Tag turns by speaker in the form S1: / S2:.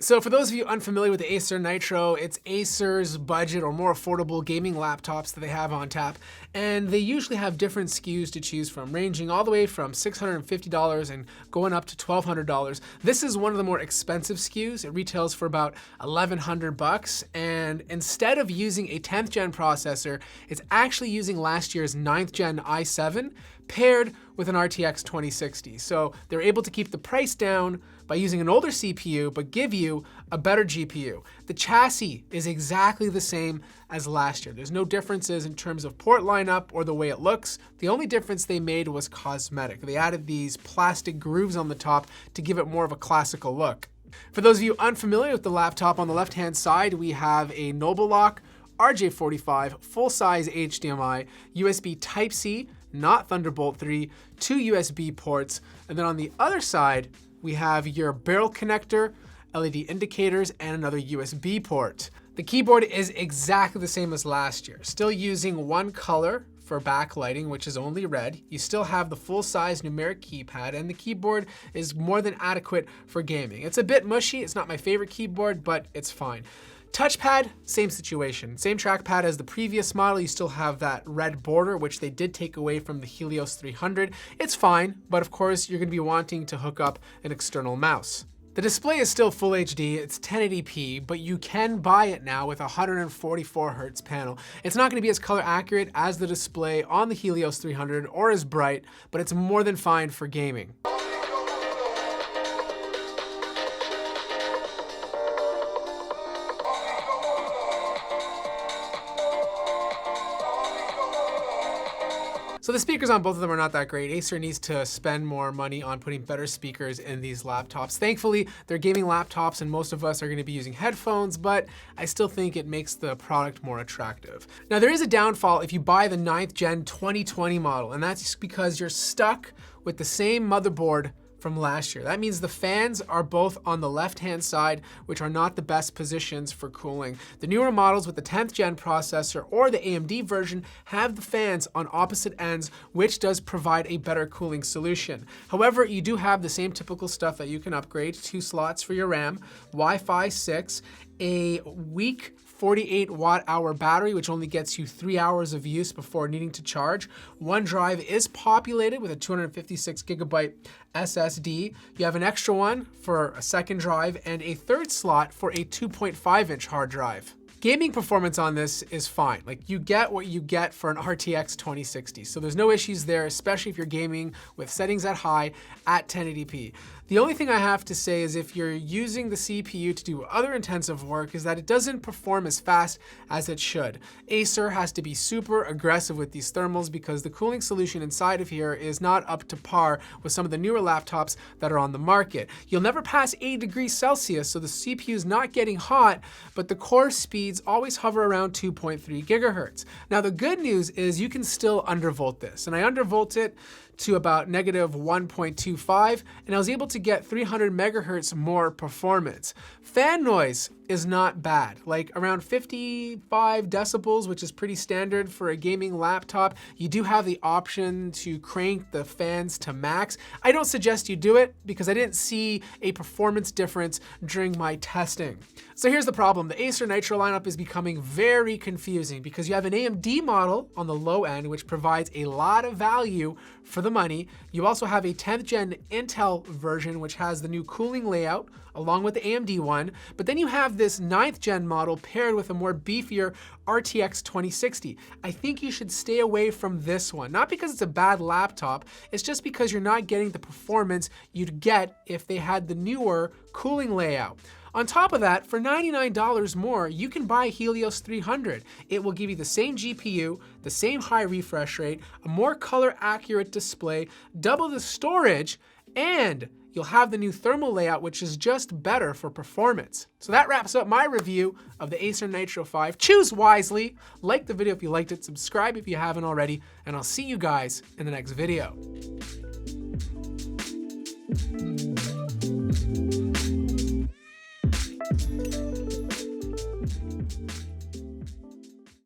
S1: So for those of you unfamiliar with the Acer Nitro, it's Acer's budget or more affordable gaming laptops that they have on tap. And they usually have different SKUs to choose from, ranging all the way from $650 and going up to $1,200. This is one of the more expensive SKUs. It retails for about $1,100. And instead of using a 10th gen processor, it's actually using last year's 9th gen i7 paired with an RTX 2060. So they're able to keep the price down by using an older CPU, but give you a better GPU. The chassis is exactly the same as last year. There's no differences in terms of port lineup or the way it looks. The only difference they made was cosmetic. They added these plastic grooves on the top to give it more of a classical look. For those of you unfamiliar with the laptop, on the left-hand side, we have a Noble Lock, RJ45, full-size HDMI, USB Type-C, not Thunderbolt 3, 2 USB ports, and then on the other side, we have your barrel connector, LED indicators, and another USB port. The keyboard is exactly the same as last year, still using one color for backlighting, which is only red. You still have the full-size numeric keypad, and the keyboard is more than adequate for gaming. It's a bit mushy, it's not my favorite keyboard, but it's fine. Touchpad, same situation. Same trackpad as the previous model. You still have that red border, which they did take away from the Helios 300. It's fine, but of course you're gonna be wanting to hook up an external mouse. The display is still full HD, it's 1080p, but you can buy it now with a 144 Hz panel. It's not gonna be as color accurate as the display on the Helios 300 or as bright, but it's more than fine for gaming. So the speakers on both of them are not that great. Acer needs to spend more money on putting better speakers in these laptops. Thankfully, they're gaming laptops and most of us are gonna be using headphones, but I still think it makes the product more attractive. Now there is a downfall if you buy the 9th gen 2020 model, and that's because you're stuck with the same motherboard from last year. That means the fans are both on the left-hand side, which are not the best positions for cooling. The newer models with the 10th gen processor or the AMD version have the fans on opposite ends, which does provide a better cooling solution. However, you do have the same typical stuff that you can upgrade: 2 slots for your RAM, Wi-Fi 6, a weak 48 watt-hour battery, which only gets you 3 hours of use before needing to charge. OneDrive is populated with a 256 gigabyte SSD. You have an extra one for a second drive and a third slot for a 2.5-inch hard drive. Gaming performance on this is fine. Like, you get what you get for an RTX 2060. So there's no issues there, especially if you're gaming with settings at high at 1080p. The only thing I have to say is if you're using the CPU to do other intensive work is that it doesn't perform as fast as it should. Acer has to be super aggressive with these thermals because the cooling solution inside of here is not up to par with some of the newer laptops that are on the market. You'll never pass 80 degrees Celsius, so the CPU is not getting hot, but the core speeds always hover around 2.3 gigahertz. Now the good news is you can still undervolt this, and I undervolt it to about negative 1.25, and I was able to get 300 megahertz more performance. Fan noise is not bad, like around 55 decibels, which is pretty standard for a gaming laptop. You do have the option to crank the fans to max. I don't suggest you do it because I didn't see a performance difference during my testing. So here's the problem. The Acer Nitro lineup is becoming very confusing because you have an AMD model on the low end, which provides a lot of value for the money. You also have a 10th gen Intel version, which has the new cooling layout along with the AMD one, but then you have this 9th gen model paired with a more beefier RTX 2060. I think you should stay away from this one, not because it's a bad laptop, it's just because you're not getting the performance you'd get if they had the newer cooling layout. On top of that, for $99 more, you can buy a Helios 300. It will give you the same GPU, the same high refresh rate, a more color accurate display, double the storage, and you'll have the new thermal layout, which is just better for performance. So that wraps up my review of the Acer Nitro 5. Choose wisely, like the video if you liked it, subscribe if you haven't already, and I'll see you guys in the next video.